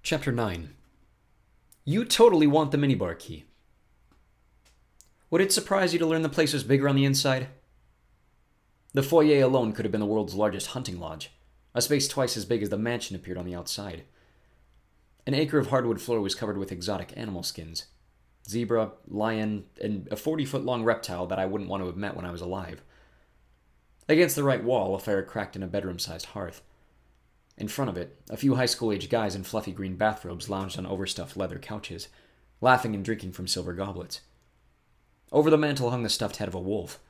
Chapter 9. You totally want the minibar key. Would it surprise you to learn the place was bigger on the inside? The foyer alone could have been the world's largest hunting lodge. A space twice as big as the mansion appeared on the outside. An acre of hardwood floor was covered with exotic animal skins. Zebra, lion, and a 40-foot-long reptile that I wouldn't want to have met when I was alive. Against the right wall, a fire cracked in a bedroom-sized hearth. In front of it, a few high school-age guys in fluffy green bathrobes lounged on overstuffed leather couches, laughing and drinking from silver goblets. Over the mantel hung the stuffed head of a wolf.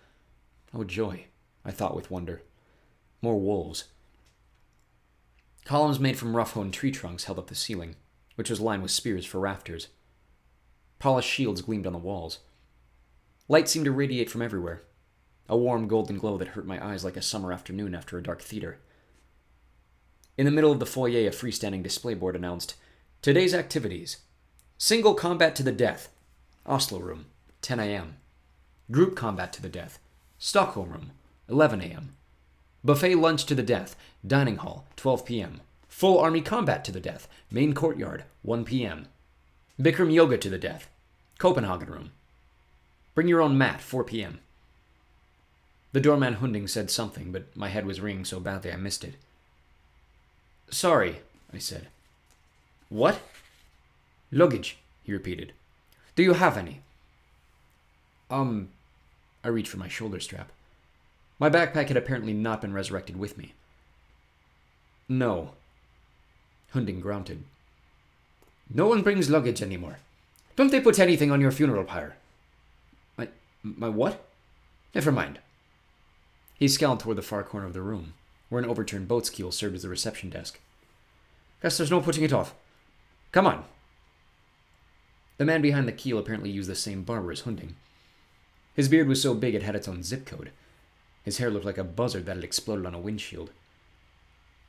Oh, joy, I thought with wonder. More wolves. Columns made from rough-hewn tree trunks held up the ceiling, which was lined with spears for rafters. Polished shields gleamed on the walls. Light seemed to radiate from everywhere, a warm golden glow that hurt my eyes like a summer afternoon after a dark theater. In the middle of the foyer, a freestanding display board announced, "Today's activities. Single combat to the death. Oslo room, 10 a.m. Group combat to the death. Stockholm room, 11 a.m. Buffet lunch to the death. Dining hall, 12 p.m. Full army combat to the death. Main courtyard, 1 p.m. Bikram yoga to the death. Copenhagen room. Bring your own mat, 4 p.m. The doorman Hunding said something, but my head was ringing so badly I missed it. "Sorry," I said. "What?" "Luggage," he repeated. "Do you have any?" I reached for my shoulder strap. My backpack had apparently not been resurrected with me. "No." Hunding grunted. "No one brings luggage anymore. Don't they put anything on your funeral pyre?" My what? Never mind." He scowled toward the far corner of the room, where an overturned boat's keel served as the reception desk. "Guess there's no putting it off. Come on." The man behind the keel apparently used the same barber as Hunding. His beard was so big it had its own zip code. His hair looked like a buzzard that had exploded on a windshield.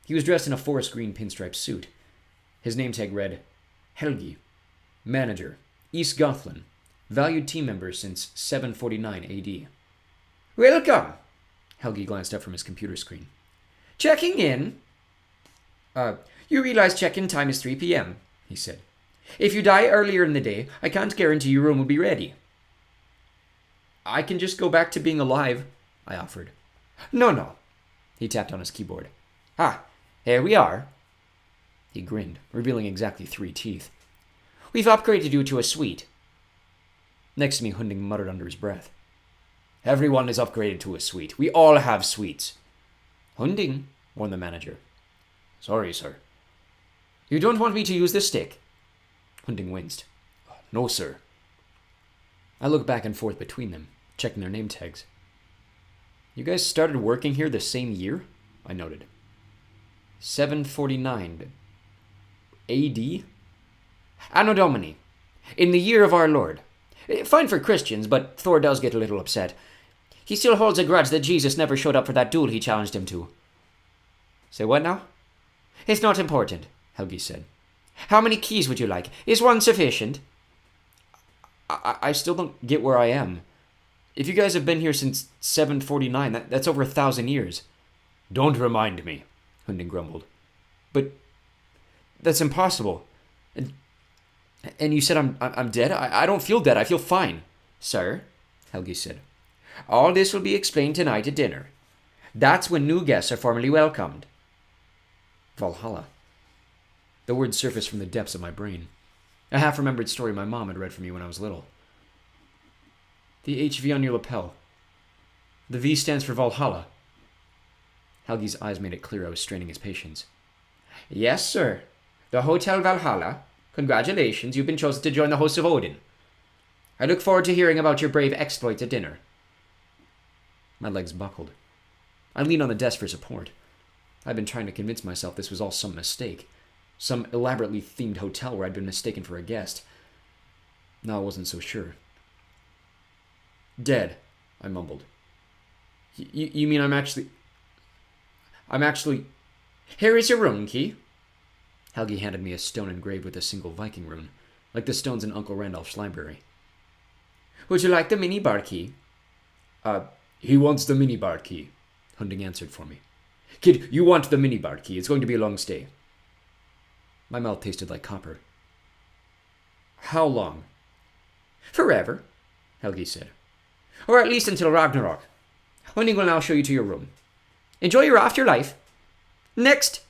He was dressed in a forest green pinstripe suit. His name tag read, Helgi, Manager, East Gothland, valued team member since 749 AD. "Welcome." Helgi glanced up from his computer screen. "Checking in?" You realize check-in time is 3 p.m., he said. "If you die earlier in the day, I can't guarantee your room will be ready." "I can just go back to being alive," I offered. No. He tapped on his keyboard. "Ah, here we are." He grinned, revealing exactly 3 teeth. "We've upgraded you to a suite." Next to me, Hunding muttered under his breath. "Everyone is upgraded to a suite. We all have suites." "Hunding," warned the manager. "Sorry, sir." "You don't want me to use the stick?" Hunding winced. "No, sir." I looked back and forth between them, checking their name tags. "You guys started working here the same year?" I noted. 749 AD? Anno Domini. In the year of our Lord. Fine for Christians, but Thor does get a little upset. He still holds a grudge that Jesus never showed up for that duel he challenged him to. "Say what now?" "It's not important," Helgi said. "How many keys would you like? Is one sufficient?" I still don't get where I am. If you guys have been here since 749, that's over 1,000 years. "Don't remind me," Hunding grumbled. "But that's impossible. And you said I'm dead? I don't feel dead. I feel fine." "Sir," Helgi said, "all this will be explained tonight at dinner. That's when new guests are formally welcomed." Valhalla. The words surfaced from the depths of my brain. A half-remembered story my mom had read for me when I was little. The HV on your lapel. The V stands for Valhalla. Helgi's eyes made it clear I was straining his patience. "Yes, sir. The Hotel Valhalla. Congratulations, you've been chosen to join the hosts of Odin. I look forward to hearing about your brave exploits at dinner." My legs buckled. I leaned on the desk for support. I'd been trying to convince myself this was all some mistake. Some elaborately themed hotel where I'd been mistaken for a guest. Now I wasn't so sure. "Dead," I mumbled. You mean I'm actually... "Here is your room key." Helgi handed me a stone engraved with a single Viking rune, like the stones in Uncle Randolph's library. "Would you like the minibar key?" He wants the minibar key," Hunding answered for me. "Kid, you want the minibar key. It's going to be a long stay." My mouth tasted like copper. How long? Forever, Helgi said. Or at least until Ragnarok. Hunding will now show you to your room. Enjoy your afterlife. Next!